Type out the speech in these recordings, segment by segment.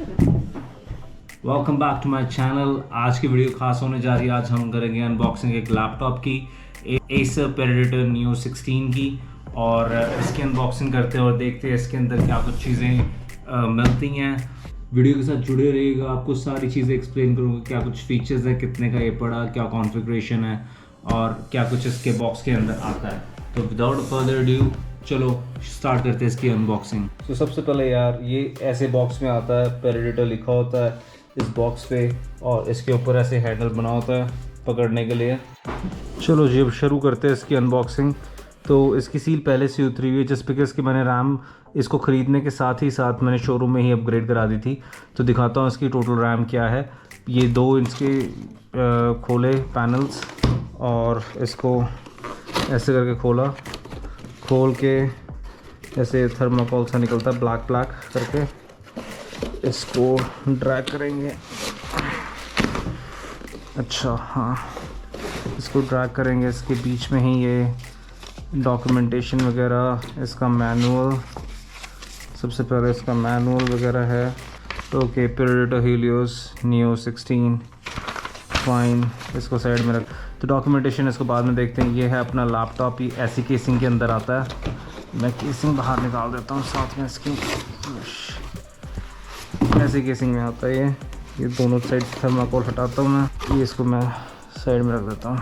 Welcome back to my channel. आज की video खास होने जा रही है। आज हम करेंगे अनबॉक्सिंग एक लैपटॉप की, Acer Predator Neo 16 की। और इसकी अनबॉक्सिंग करते हैं और देखते हैं इसके अंदर क्या कुछ चीज़ें मिलती हैं। वीडियो के साथ जुड़े रहिएगा, आपको सारी चीज़ें एक्सप्लेन करूँगा, क्या कुछ फीचर्स है, कितने का ये पड़ा, क्या कॉन्फ़िगरेशन है और क्या कुछ इसके बॉक्स के अंदर आता है। तो विदाउट फर्दर ड्यू चलो स्टार्ट करते हैं इसकी अनबॉक्सिंग। तो सबसे पहले यार ये ऐसे बॉक्स में आता है, Predator लिखा होता है इस बॉक्स पे और इसके ऊपर ऐसे हैंडल बना होता है पकड़ने के लिए। चलो जी अब शुरू करते हैं इसकी अनबॉक्सिंग। तो इसकी सील पहले से उतरी हुई है, जस्ट बिकॉज कि मैंने रैम इसको ख़रीदने के साथ ही साथ मैंने शोरूम में ही अपग्रेड करा दी थी। तो दिखाता हूँ इसकी टोटल रैम क्या है। ये 2 इंच के खोले पैनल्स और इसको ऐसे करके खोल के ऐसे थर्माकोल सा निकलता है ब्लैक करके, इसको ड्रैग करेंगे। अच्छा हाँ, इसको ड्रैग करेंगे। इसके बीच में ही ये डॉक्यूमेंटेशन वगैरह, इसका मैनुअल, सबसे पहले इसका मैनुअल वगैरह है। Okay, Predator Helios Neo 16 fine, इसको साइड में रख। तो डॉक्यूमेंटेशन इसको बाद में देखते हैं। ये है अपना लैपटॉप, ये ऐसी केसिंग के अंदर आता है। मैं केसिंग बाहर निकाल देता हूँ साथ में इसकी। ऐसी केसिंग में आता है ये दोनों साइड थर्माकोल हटाता हूँ मैं। ये इसको मैं साइड में रख देता हूँ।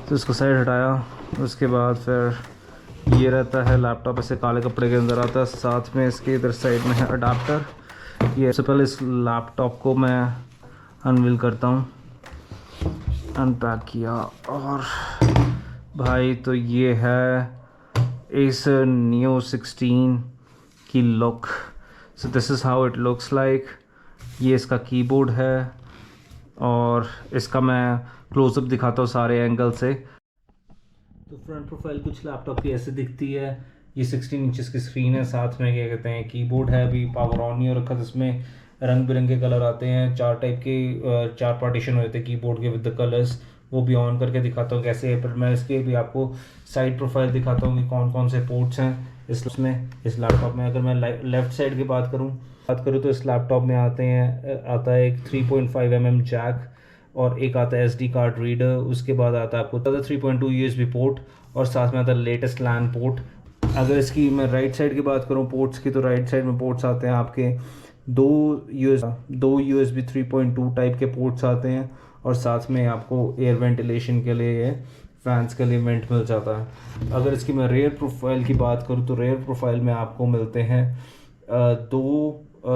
तो इसको साइड हटाया, उसके बाद फिर ये रहता है लैपटॉप ऐसे काले कपड़े के अंदर आता है। साथ में इसके इधर साइड में है अडाप्टर। ये सबसे पहले इस लैपटॉप को मैं अनवील करता हूँ। अनपैक किया और भाई तो ये है Acer Neo 16 की look. So this is how it looks like. ये इसका कीबोर्ड है और इसका मैं क्लोज़अप दिखाता हूँ सारे एंगल से। तो फ्रंट प्रोफाइल कुछ लैपटॉप की ऐसे दिखती है। ये 16 इंचेस की स्क्रीन है, साथ में क्या कहते हैं कीबोर्ड है। अभी पावर ऑन नहीं हो रखा, जिसमें रंग बिरंगे कलर आते हैं। 4 टाइप के 4 पार्टीशन होते हैं कीबोर्ड के विद द कलर्स। वो भी ऑन करके दिखाता हूँ कैसे है। पर मैं इसके भी आपको साइड प्रोफाइल दिखाता हूँ कि कौन कौन से पोर्ट्स हैं इस लैपटॉप में। अगर मैं लेफ़्ट साइड की बात करूँ तो इस लैपटॉप में आता है एक 3.5 mm जैक और एक आता है SD कार्ड रीडर। उसके बाद आता है आपको 3.2 USB पोर्ट और साथ में आता है लेटेस्ट LAN पोर्ट। अगर इसकी मैं राइट साइड की बात करूँ पोर्ट्स की, तो राइट साइड में पोर्ट्स आते हैं आपके दो USB 3.2 टाइप के पोर्ट्स आते हैं और साथ में आपको एयर वेंटिलेशन के लिए, फैंस के लिए वेंट मिल जाता है। अगर इसकी मैं रेयर प्रोफाइल की बात करूँ तो रेयर प्रोफाइल में आपको मिलते हैं 2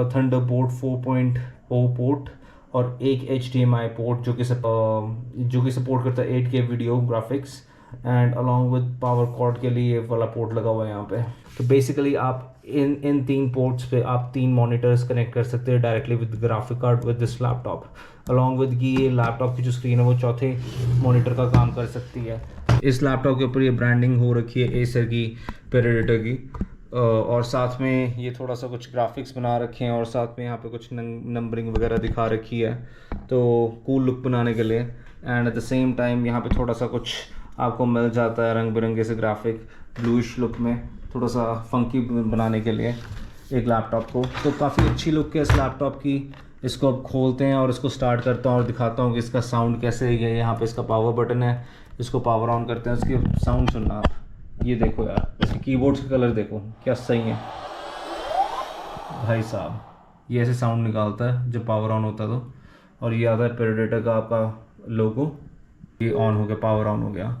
थंडरबोल्ट 4.0 पोर्ट और एक HDMI पोर्ट जो कि सपोर्ट करता है 8K video graphics and along with power cord के लिए वाला पोर्ट लगा हुआ है यहाँ पे। तो बेसिकली आप इन 3 पोर्ट्स पे आप 3 मॉनिटर्स कनेक्ट कर सकते हैं directly with graphic card with this laptop. Along with कि ये लैपटॉप की जो स्क्रीन है वो चौथे मॉनिटर का काम कर सकती है। इस लैपटॉप के ऊपर ये ब्रांडिंग हो रखी है Acer की, Predator की। और साथ में ये थोड़ा सा कुछ ग्राफिक्स बना रखे हैं और साथ में यहाँ पे कुछ नंबरिंग वगैरह दिखा रखी है, तो कूल लुक बनाने के लिए। And at the same time यहाँ पे थोड़ा सा कुछ आपको मिल जाता है रंग बिरंगे से ग्राफिक ब्लूइश लुक में, थोड़ा सा फंकी बनाने के लिए एक लैपटॉप को। तो काफ़ी अच्छी लुक है इस लैपटॉप की। इसको अब खोलते हैं और इसको स्टार्ट करता हूँ और दिखाता हूँ कि इसका साउंड कैसे है। यहाँ पे इसका पावर बटन है, इसको पावर ऑन करते हैं। इसकी साउंड सुनना आप, ये देखो यार, इसके कीबोर्ड्स के कलर देखो क्या सही है भाई साहब। ये ऐसे साउंड निकालता है जब पावर ऑन होता है तो। और ये आता है Predator का आपका लोगो। ये ऑन हो गया, पावर ऑन हो गया।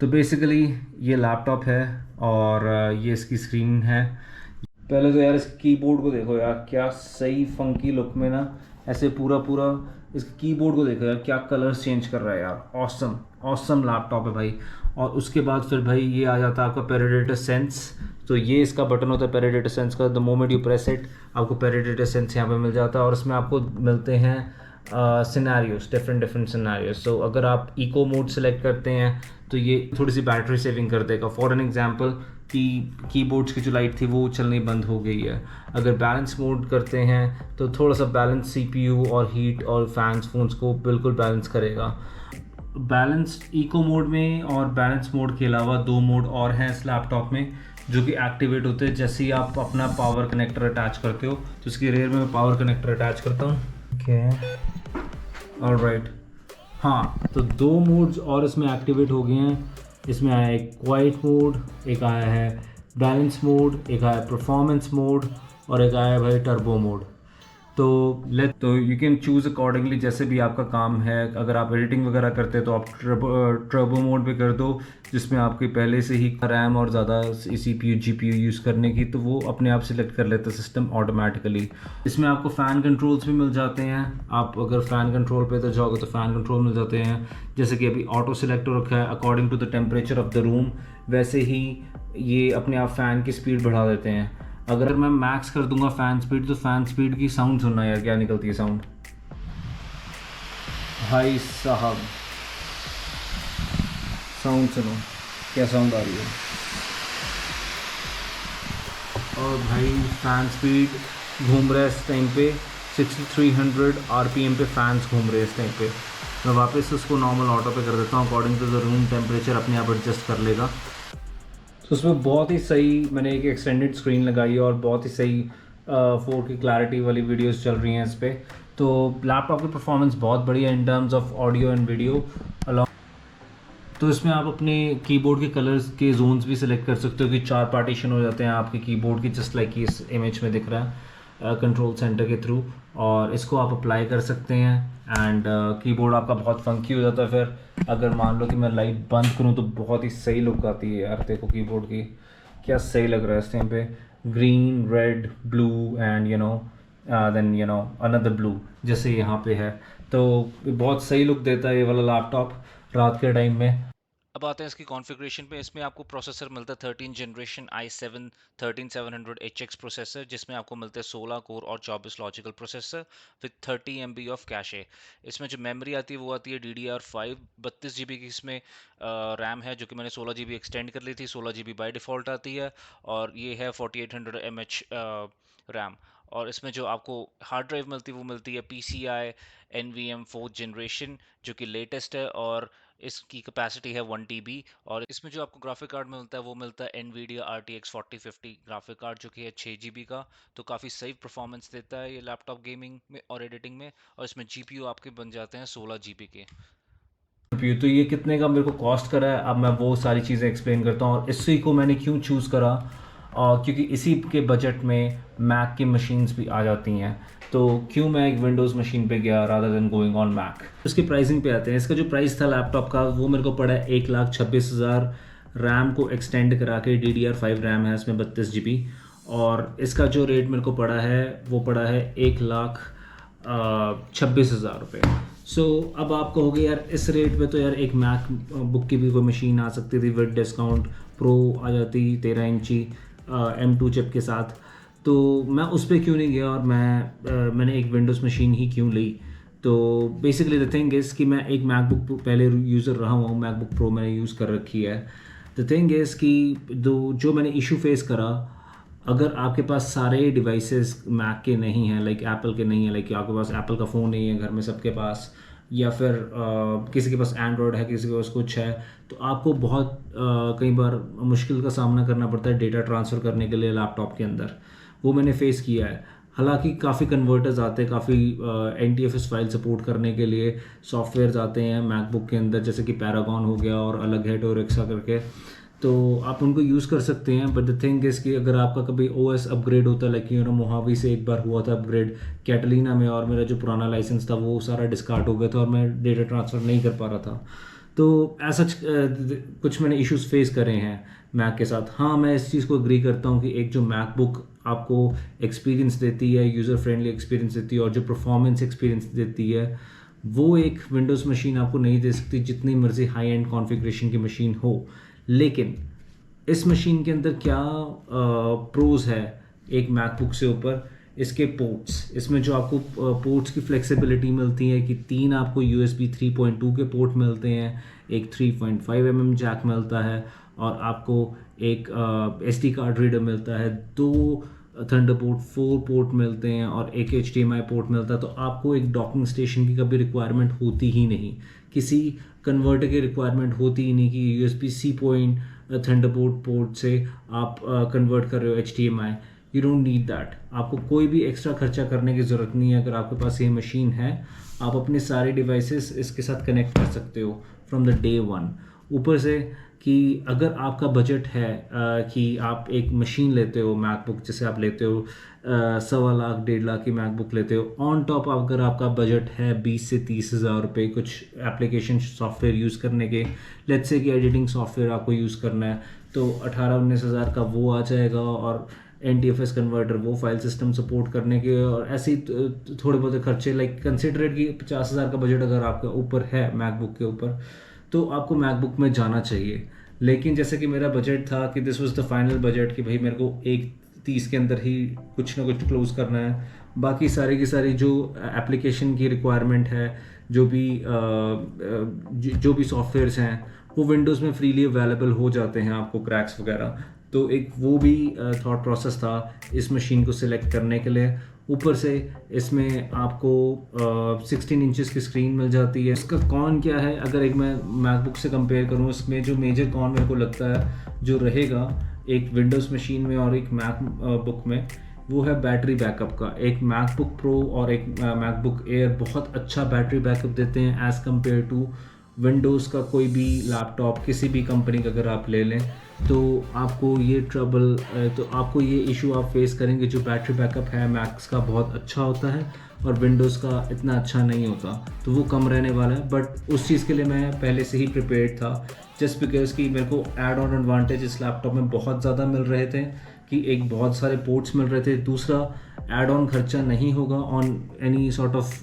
तो बेसिकली ये लैपटॉप है और ये इसकी स्क्रीन है। पहले तो यार इस कीबोर्ड को देखो यार, क्या सही फंकी लुक में ना ऐसे पूरा इस कीबोर्ड को देखो यार, क्या कलर्स चेंज कर रहा है यार। ऑसम लैपटॉप है भाई। और उसके बाद फिर भाई ये आ जाता है आपका Predator Sense। तो ये इसका बटन होता है Predator Sense का। The moment you press it आपको Predator Sense यहाँ पे मिल जाता है और इसमें आपको मिलते हैं सिनेरियोस, डिफरेंट सिनेरियोस। सो अगर आप इको मोड सेलेक्ट करते हैं तो ये थोड़ी सी बैटरी सेविंग कर देगा। फॉर एन एग्जांपल कि कीबोर्ड्स की जो लाइट थी वो चलनी बंद हो गई है। अगर बैलेंस मोड करते हैं तो थोड़ा सा बैलेंस CPU और हीट और फोन्स को बिल्कुल बैलेंस करेगा। बैलेंस इको मोड में और बैलेंस मोड के अलावा 2 मोड और हैं इस लैपटॉप में। जो कि एक्टिवेट होते हैं जैसे ही आप अपना पावर कनेक्टर अटैच करते हो। तो इसकी रेयर में मैं पावर कनेक्टर अटैच करता हूँ। Okay, alright. हाँ, तो 2 मोड्स और इसमें एक्टिवेट हो गए हैं। इसमें आया एक क्वाइट मोड, एक आया है बैलेंस मोड, एक आया परफॉर्मेंस मोड और एक आया है भाई टर्बो मोड। तो यू कैन चूज़ अकॉर्डिंगली जैसे भी आपका काम है। अगर आप एडिटिंग वगैरह करते हैं तो आप टर्बो मोड पे कर दो, जिसमें आपकी पहले से ही रैम और ज़्यादा CPU GPU यूज़ करने की, तो वो अपने आप सिलेक्ट कर लेता है सिस्टम ऑटोमेटिकली। इसमें आपको फ़ैन कंट्रोल्स भी मिल जाते हैं। आप अगर फ़ैन कंट्रोल पे तो जाओगे तो फ़ैन कंट्रोल मिल जाते हैं, जैसे कि अभी ऑटो सिलेक्ट हो रखा है according to the temperature of the room, वैसे ही ये अपने आप फ़ैन की स्पीड बढ़ा देते हैं। अगर मैं मैक्स कर दूंगा फ़ैन स्पीड, तो फ़ैन स्पीड की साउंड सुनना यार, क्या निकलती है साउंड भाई साहब। साउंड सुनो क्या साउंड आ रही है। और भाई फ़ैन स्पीड घूम रहा है इस टाइम पे 6300 RPM पे फ़ैन्स घूम रहे हैं इस टाइम पे। मैं वापस उसको नॉर्मल ऑटो पे कर देता हूँ, according to the room temperature अपने आप एडजस्ट कर लेगा। तो उसमें बहुत ही सही मैंने एक एक्सटेंडेड स्क्रीन लगाई है और बहुत ही सही 4K क्लैरिटी वाली वीडियोस चल रही हैं इस पर। तो लैपटॉप की परफॉर्मेंस बहुत बढ़िया है in terms of audio and video along. तो इसमें आप अपने कीबोर्ड के कलर्स के जोन्स भी सिलेक्ट कर सकते हो कि 4 पार्टीशन हो जाते हैं आपके कीबोर्ड के, जस्ट लाइक इस इमेज में दिख रहा है कंट्रोल सेंटर के थ्रू। और इसको आप अप्लाई कर सकते हैं एंड कीबोर्ड आपका बहुत फंकी हो जाता है। फिर अगर मान लो कि मैं लाइट बंद करूं तो बहुत ही सही लुक आती है यार। देखो कीबोर्ड की क्या सही लग रहा है इस टाइम पे, green red blue and then another blue जैसे यहाँ पे है। तो बहुत सही लुक देता है ये वाला लैपटॉप रात के टाइम में। अब आते हैं इसकी कॉन्फ़िगरेशन पे। इसमें आपको प्रोसेसर मिलता है 13 जनरेशन i7 13700HX प्रोसेसर, जिसमें आपको मिलते हैं 16 कोर और 24 logical processor with 30 MB of cache. इसमें जो मेमोरी आती है वो आती है DDR5 32 GB की। इसमें रैम है जो कि मैंने 16 GB एक्सटेंड कर ली थी, 16 GB बाय डिफ़ॉल्ट आती है। और ये है 4800 mAh रैम। और इसमें जो आपको हार्ड ड्राइव मिलती है वो मिलती है PCI NVM 4th जनरेशन, जो कि लेटेस्ट है। और इसकी कैपेसिटी है 1 TB। और इसमें जो आपको ग्राफिक कार्ड मिलता है वो मिलता है NVIDIA RTX 4050 ग्राफिक कार्ड, जो कि है 6 GB का। तो काफ़ी सही परफॉर्मेंस देता है ये लैपटॉप गेमिंग में और एडिटिंग में। और इसमें GPU आपके बन जाते हैं 16 GB के। रिव्यू तो ये कितने का मेरे को कॉस्ट करा है, अब मैं वो सारी चीज़ें एक्सप्लेन करता हूँ। और इसी को मैंने क्यों चूज़ करा, क्योंकि इसी के बजट में मैक की मशीन्स भी आ जाती हैं। तो क्यों मैं एक विंडोज़ मशीन पे गया rather than going on Mac. उसकी प्राइसिंग पे आते हैं। इसका जो प्राइस था लैपटॉप का वो मेरे को पड़ा है 1,26,000। रैम को एक्सटेंड करा के DDR5 रैम है इसमें 32 GB। और इसका जो रेट मेरे को पड़ा है वो पड़ा है 1,26,000 रुपये। सो अब आप कहोगे यार इस रेट पे तो यार एक मैक बुक की भी कोई मशीन आ सकती थी विद डिस्काउंट, प्रो आ जाती 13 इंची M2 चिप के साथ। तो मैं उस पर क्यों नहीं गया और मैंने एक विंडोज़ मशीन ही क्यों ली। तो बेसिकली द थिंग इज़ कि मैं एक मैकबुक पहले यूज़र रहा हूँ, मैकबुक प्रो मैंने यूज़ कर रखी है। द थिंग इज़ कि जो मैंने इशू फेस करा, अगर आपके पास सारे डिवाइसेस मैक के नहीं हैं, लाइक एप्पल के नहीं है, लाइक आपके पास एप्पल का फ़ोन नहीं है घर में सबके पास, या फिर किसी के पास एंड्रॉयड है, किसी के पास कुछ है, तो आपको बहुत कई बार मुश्किल का सामना करना पड़ता है डेटा ट्रांसफ़र करने के लिए लैपटॉप के अंदर। वो मैंने फ़ेस किया है। हालांकि काफ़ी कन्वर्टर्स आते हैं, काफ़ी NTFS फाइल सपोर्ट करने के लिए सॉफ्टवेयर्स आते हैं मैकबुक के अंदर, जैसे कि पैरागॉन हो गया और अलग है टोरेक्सा करके। तो आप उनको यूज़ कर सकते हैं। बट द थिंग इज़ कि अगर आपका कभी OS अपग्रेड होता है, लाइक मोहावी से एक बार हुआ था अपग्रेड कैटलीना में, और मेरा जो पुराना लाइसेंस था वो सारा डिस्कार्ड हो गया था और मैं डेटा ट्रांसफ़र नहीं कर पा रहा था। तो ऐसा कुछ मैंने इश्यूज फेस करे हैं मैक के साथ। हाँ, मैं इस चीज़ को एग्री करता हूँ कि एक जो मैकबुक आपको एक्सपीरियंस देती है, यूज़र फ्रेंडली एक्सपीरियंस देती है और जो परफॉर्मेंस एक्सपीरियंस देती है, वो एक विंडोज़ मशीन आपको नहीं दे सकती, जितनी मर्ज़ी हाई एंड कॉन्फ़िगरेशन की मशीन हो। लेकिन इस मशीन के अंदर क्या प्रोज है एक मैकबुक से ऊपर, इसके पोर्ट्स। इसमें जो आपको पोर्ट्स की फ्लेक्सिबिलिटी मिलती है कि 3 आपको USB 3.2 के पोर्ट मिलते हैं, एक 3.5 mm जैक मिलता है, और आपको एक SD कार्ड रीडर मिलता है, 2 थंडरबोल्ट 4 पोर्ट मिलते हैं और एक HDMI पोर्ट मिलता है। तो आपको एक डॉकिंग स्टेशन की कभी रिक्वायरमेंट होती ही नहीं, किसी कन्वर्टर की रिक्वायरमेंट होती ही नहीं कि USB C थंडरबोल्ट पोर्ट से आप कन्वर्ट कर रहे हो HDMI, you don't need that. आपको कोई भी एक्स्ट्रा खर्चा करने की ज़रूरत नहीं है। अगर आपके पास ये मशीन है, आप अपने सारे डिवाइसेस इसके साथ कनेक्ट कर सकते हो फ्रॉम द डे वन। ऊपर से कि अगर आपका बजट है कि आप एक मशीन लेते हो, मैकबुक जैसे आप लेते हो 1.25 लाख 1.5 लाख की मैकबुक लेते हो, ऑन टॉप अगर आपका बजट है 20 से 30 हज़ार रुपये कुछ एप्लीकेशन सॉफ्टवेयर यूज़ करने के, लेट्स से कि एडिटिंग सॉफ्टवेयर आपको यूज़ करना है, तो 18-19 हज़ार का वो आ जाएगा, और NTFS कन्वर्टर, वो फाइल सिस्टम सपोर्ट करने के, और ऐसे ही थोड़े बहुत खर्चे, लाइक कंसिडरेट कि 50 हज़ार का बजट अगर आपका ऊपर है मैकबुक के ऊपर, तो आपको मैकबुक में जाना चाहिए। लेकिन जैसे कि मेरा बजट था कि this was the final budget कि भाई मेरे को 1.30 के अंदर ही कुछ ना कुछ क्लोज करना है। बाकी सारी की सारी जो एप्लीकेशन की रिक्वायरमेंट है, जो भी सॉफ्टवेयर्स हैं, वो विंडोज़ में फ्रीली अवेलेबल हो जाते हैं आपको, क्रैक्स वगैरह। तो एक वो भी थॉट प्रोसेस था इस मशीन को सिलेक्ट करने के लिए। ऊपर से इसमें आपको 16 इंचेस की स्क्रीन मिल जाती है। इसका कॉन क्या है, अगर एक मैं मैकबुक से कंपेयर करूँ, इसमें जो मेजर कॉन मेरे को लगता है जो रहेगा एक विंडोज़ मशीन में और एक मैकबुक में, वो है बैटरी बैकअप का। एक मैकबुक प्रो और एक मैकबुक एयर बहुत अच्छा बैटरी बैकअप देते हैं एज़ कम्पेयर टू विंडोज़ का कोई भी लैपटॉप, किसी भी कंपनी का अगर आप ले लें, तो आपको ये इशू आप फेस करेंगे। जो बैटरी बैकअप है मैक्स का बहुत अच्छा होता है और विंडोज़ का इतना अच्छा नहीं होता, तो वो कम रहने वाला है। बट उस चीज़ के लिए मैं पहले से ही प्रिपेयर्ड था, जस्ट बिकॉज कि मेरे को एड ऑन एडवांटेज इस लैपटॉप में बहुत ज़्यादा मिल रहे थे, कि एक बहुत सारे पोर्ट्स मिल रहे थे, दूसरा एड ऑन खर्चा नहीं होगा on any sort of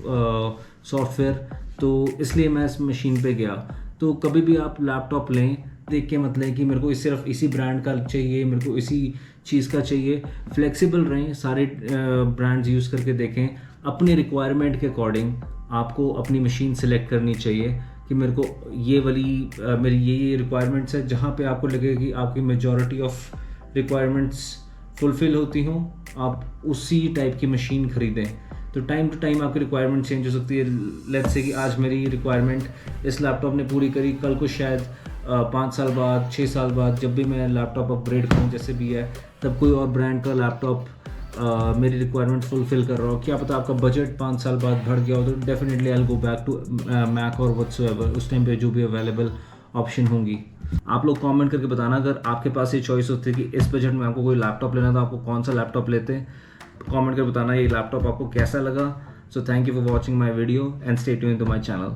software, तो इसलिए मैं इस मशीन पे गया। तो कभी भी आप लैपटॉप लें, देख के मतलब कि मेरे को सिर्फ इसी ब्रांड का चाहिए, मेरे को इसी चीज़ का चाहिए। फ्लेक्सिबल रहें, सारे ब्रांड्स यूज़ करके देखें, अपनी रिक्वायरमेंट के अकॉर्डिंग आपको अपनी मशीन सेलेक्ट करनी चाहिए कि मेरे को ये वाली मेरी ये रिक्वायरमेंट्स है। जहाँ पे आपको लगे कि आपकी मेजॉरिटी ऑफ रिक्वायरमेंट्स फुलफ़िल होती हों, आप उसी टाइप की मशीन ख़रीदें। तो टाइम टू टाइम आपकी रिक्वायरमेंट चेंज हो सकती है। लेट्स से कि आज मेरी रिक्वायरमेंट इस लैपटॉप ने पूरी करी, कल को शायद 5 साल बाद, 6 साल बाद, जब भी मैं लैपटॉप अपग्रेड करूँ जैसे भी है, तब कोई और ब्रांड का लैपटॉप मेरी रिक्वायरमेंट फुलफ़िल कर रहा हो। क्या पता आपका बजट 5 साल बाद बढ़ गया हो, तो definitely I will go back to Mac और व्हाटसोएवर, उस टाइम पे जो भी अवेलेबल ऑप्शन होंगी। आप लोग कमेंट करके बताना, अगर आपके पास ये चॉइस होती है कि इस बजट में आपको कोई लैपटॉप लेना था, आपको कौन सा लैपटॉप लेते हैं। कमेंट करके बताना ये लैपटॉप आपको कैसा लगा। So thank you for watching my video and stay tuned to my channel.